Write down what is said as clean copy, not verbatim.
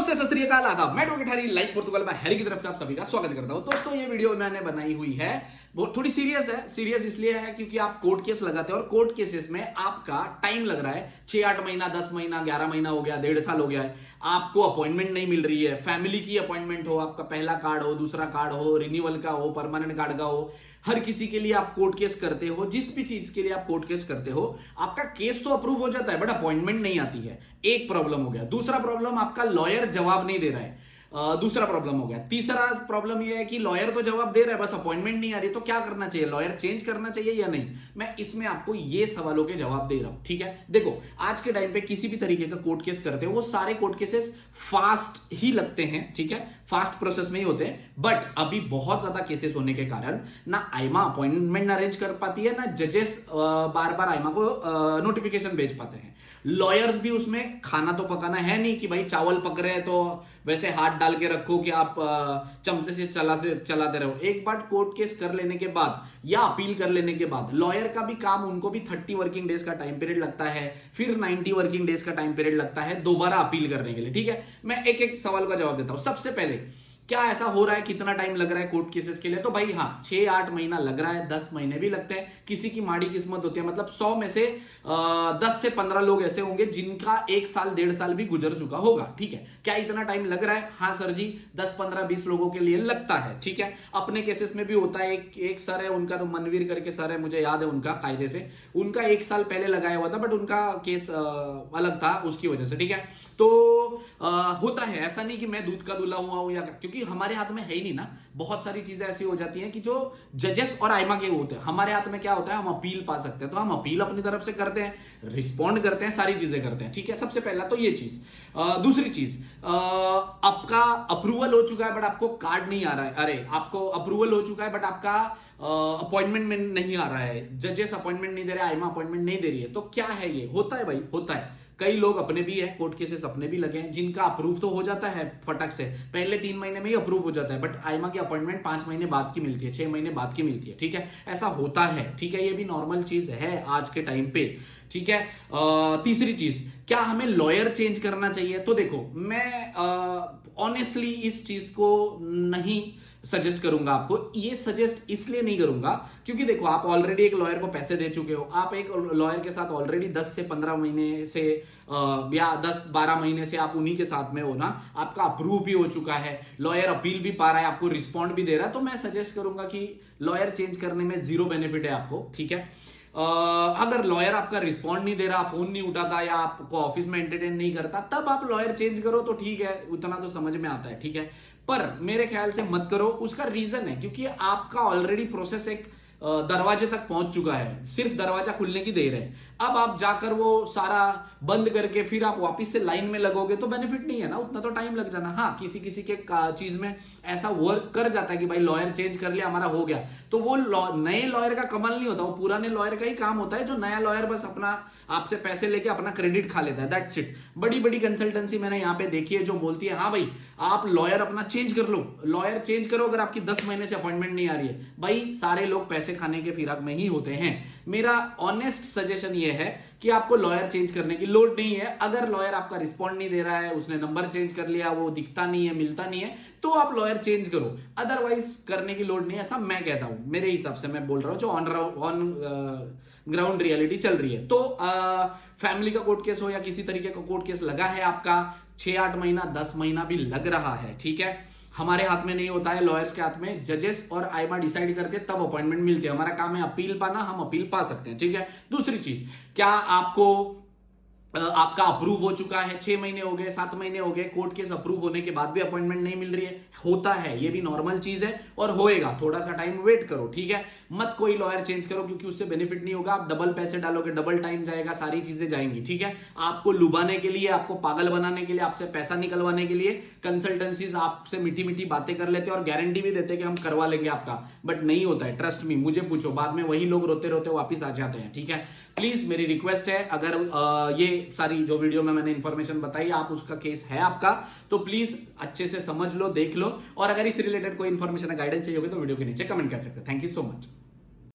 नमस्ते, सत श्री अकाल, आदाब। मैं एडवोकेट हैरी लाइव पोर्तुगल में हैरी की तरफ से आप सभी का स्वागत करता हूं। दोस्तों, ये वीडियो मैंने बनाई हुई है वो थोड़ी सीरियस है। सीरियस इसलिए है क्योंकि आप कोर्ट केस लगाते हैं और कोर्ट केसेस में आपका टाइम लग रहा है। 6-8 महीना, 10 महीना, 11 महीना हो गया, 1.5 साल हो गया है, आपको अपॉइंटमेंट नहीं मिल रही है। फैमिली की अपॉइंटमेंट हो, आपका पहला कार्ड हो, दूसरा कार्ड हो, रिन्यूअल का हो, परमानेंट कार्ड का हो, हर किसी के लिए आप कोर्ट केस करते हो। जिस भी चीज के लिए आप कोर्ट केस करते हो, आपका केस तो अप्रूव हो जाता है बट अपॉइंटमेंट नहीं आती है। एक प्रॉब्लम हो गया। दूसरा प्रॉब्लम, आपका लॉयर जवाब नहीं दे रहा है। दूसरा प्रॉब्लम हो गया। तीसरा प्रॉब्लम यह है कि लॉयर तो जवाब दे रहा है, बस अपॉइंटमेंट नहीं आ रही। तो क्या करना चाहिए? लॉयर चेंज करना चाहिए या नहीं? मैं इसमें आपको ये सवालों के जवाब दे रहा हूं, ठीक है। देखो, आज के टाइम पे किसी भी तरीके का कोर्ट केस करते हो, वो सारे कोर्ट केसेस फास्ट ही लगते हैं, ठीक है, फास्ट प्रोसेस में ही होते हैं। बट अभी बहुत ज्यादा केसेस होने के कारण ना आईमा अपॉइंटमेंट अरेंज कर पाती है, ना जजेस बार बार आईमा को नोटिफिकेशन भेज पाते हैं। लॉयर्स भी उसमें खाना तो पकाना है नहीं कि भाई चावल पक रहे हैं तो वैसे हाथ डाल के रखो कि आप चमचे से चलाते रहो। एक बार कोर्ट केस कर लेने के बाद या अपील कर लेने के बाद लॉयर का भी काम, उनको भी 30 वर्किंग डेज का टाइम पीरियड लगता है, फिर 90 वर्किंग डेज का टाइम पीरियड लगता है दोबारा अपील करने के लिए, ठीक है। मैं एक एक सवाल का जवाब देता हूं। सबसे पहले, क्या ऐसा हो रहा है? कितना टाइम लग रहा है कोर्ट केसेस के लिए? तो भाई हाँ, 6-8 महीना लग रहा है, 10 महीने भी लगते हैं। किसी की माड़ी किस्मत होती है, मतलब 100 में से 10 से 15 लोग ऐसे होंगे जिनका 1 साल 1.5 साल भी गुजर चुका होगा, ठीक है। क्या इतना टाइम लग रहा है? हाँ सर जी, 10, 15, 20 लोगों के लिए लगता है, ठीक है। अपने केसेस में भी होता है। एक सर है, उनका तो मनवीर करके सर है, मुझे याद है उनका कायदे से, उनका 1 साल पहले लगाया हुआ था बट उनका केस अलग था उसकी वजह से, ठीक है। तो होता है, ऐसा नहीं कि मैं दूध का दूल्हा हुआ हूं, या क्योंकि हमारे हाथ में है ही नहीं ना। बहुत सारी चीजें ऐसी हो जाती हैं कि जो जजेस और आईमा के होते हैं, हमारे हाथ में क्या होता है, हम अपील पा सकते हैं। तो हम अपील अपनी तरफ से करते हैं, रिस्पॉन्ड करते हैं, सारी चीजें करते हैं, ठीक है। सबसे पहला तो ये चीज। दूसरी चीज, आपका अप्रूवल हो चुका है बट आपको कार्ड नहीं आ रहा है। अरे, आपको अप्रूवल हो चुका है बट आपका अपॉइंटमेंट में नहीं आ रहा है, जजेस अपॉइंटमेंट नहीं दे रहे, आईमा अपॉइंटमेंट नहीं दे रही है। तो क्या है ये? होता है भाई, होता है। कई लोग अपने भी है, कोर्ट केसेस अपने भी लगे हैं, जिनका अप्रूव तो हो जाता है फटक से, पहले 3 महीने में ही अप्रूव हो जाता है, बट आईमा की अपॉइंटमेंट 5 महीने बाद की मिलती है, 6 महीने बाद की मिलती है, ठीक है। ऐसा होता है, ठीक है, ये भी नॉर्मल चीज है आज के टाइम पे, ठीक है। तीसरी चीज, क्या हमें लॉयर चेंज करना चाहिए? तो देखो, मैं ऑनेस्टली इस चीज को नहीं सजेस्ट करूंगा आपको। ये सजेस्ट इसलिए नहीं करूंगा क्योंकि देखो, आप ऑलरेडी एक लॉयर को पैसे दे चुके हो। आप एक लॉयर के साथ ऑलरेडी 10 से 15 महीने से या 10-12 महीने से आप उन्हीं के साथ में हो ना। आपका अप्रूव भी हो चुका है, लॉयर अपील भी पा रहा है, आपको रिस्पॉन्ड भी दे रहा है। तो मैं सजेस्ट करूंगा कि लॉयर चेंज करने में जीरो बेनिफिट है आपको, ठीक है। अगर लॉयर आपका रिस्पॉन्ड नहीं दे रहा, फोन नहीं उठाता या आपको ऑफिस में एंटरटेन नहीं करता, तब आप लॉयर चेंज करो तो ठीक है, उतना तो समझ में आता है, ठीक है। पर मेरे ख्याल से मत करो। उसका रीजन है क्योंकि आपका ऑलरेडी प्रोसेस एक दरवाजे तक पहुंच चुका है, सिर्फ दरवाजा खुलने की देर है। अब आप जाकर वो सारा बंद करके फिर आप वापस से लाइन में लगोगे तो बेनिफिट नहीं है ना, उतना तो टाइम लग जाना। हाँ, किसी किसी के चीज में ऐसा वर्क कर जाता है कि भाई लॉयर चेंज कर लिया, हमारा हो गया, तो वो नए लॉयर का कमाल नहीं होता, वो पुराने लॉयर का ही काम होता है। जो नया लॉयर बस अपना आपसे पैसे लेके अपना क्रेडिट खा लेता है, दैट्स इट। बड़ी बड़ी कंसल्टेंसी मैंने यहाँ पे देखी है जो बोलती है, हाँ भाई आप लॉयर अपना चेंज कर लो, लॉयर चेंज करो अगर आपकी 10 महीने से अपॉइंटमेंट नहीं आ रही है। भाई सारे लोग पैसे खाने के फिराक में ही होते हैं। मेरा ऑनेस्ट सजेशन ये है कि आपको लॉयर चेंज करने की लोड नहीं है। अगर लॉयर आपका रिस्पॉन्ड नहीं दे रहा है, उसने नंबर चेंज कर लिया, वो दिखता नहीं है, मिलता नहीं है, तो आप लॉयर चेंज करो, अदरवाइज करने की लोड नहीं है, ऐसा मैं कहता हूं। मेरे हिसाब से मैं बोल रहा हूं जो ऑन ग्राउंड रियलिटी चल रही है। तो फैमिली का कोर्ट केस हो या किसी तरीके का कोर्ट केस लगा है आपका, 6-8 महीना, 10 महीना भी लग रहा है, ठीक है, हमारे हाथ में नहीं होता है, लॉयर्स के हाथ में, जजेस और आईमा डिसाइड करते हैं, तब अपॉइंटमेंट मिलती है। हमारा काम है अपील पाना, हम अपील पा सकते हैं, ठीक है। दूसरी चीज, क्या आपका अप्रूव हो चुका है, 6 महीने हो गए, 7 महीने हो गए, कोर्ट केस अप्रूव होने के बाद भी अपॉइंटमेंट नहीं मिल रही है? होता है, ये भी नॉर्मल चीज है और होएगा, थोड़ा सा टाइम वेट करो, ठीक है। मत कोई लॉयर चेंज करो क्योंकि उससे बेनिफिट नहीं होगा। आप डबल पैसे डालोगे, डबल टाइम जाएगा, सारी चीजें जाएंगी, ठीक है। आपको लुभाने के लिए, आपको पागल बनाने के लिए, आपसे पैसा निकलवाने के लिए कंसल्टेंसीज आपसे मीठी मीठी बातें कर लेते हैं और गारंटी भी देते हैं कि हम करवा लेंगे आपका, बट नहीं होता है। ट्रस्ट मी, मुझे पूछो, बाद में वही लोग रोते रोते वापिस आ जाते हैं, ठीक है। प्लीज मेरी रिक्वेस्ट है, अगर ये सारी जो वीडियो में मैंने इंफॉर्मेशन बताई, आप उसका केस है आपका, तो प्लीज अच्छे से समझ लो, देख लो, और अगर इस रिलेटेड कोई इंफॉर्मेशन गाइडेंस चाहिए होगी तो वीडियो के नीचे कमेंट कर सकते हैं। Thank you so much.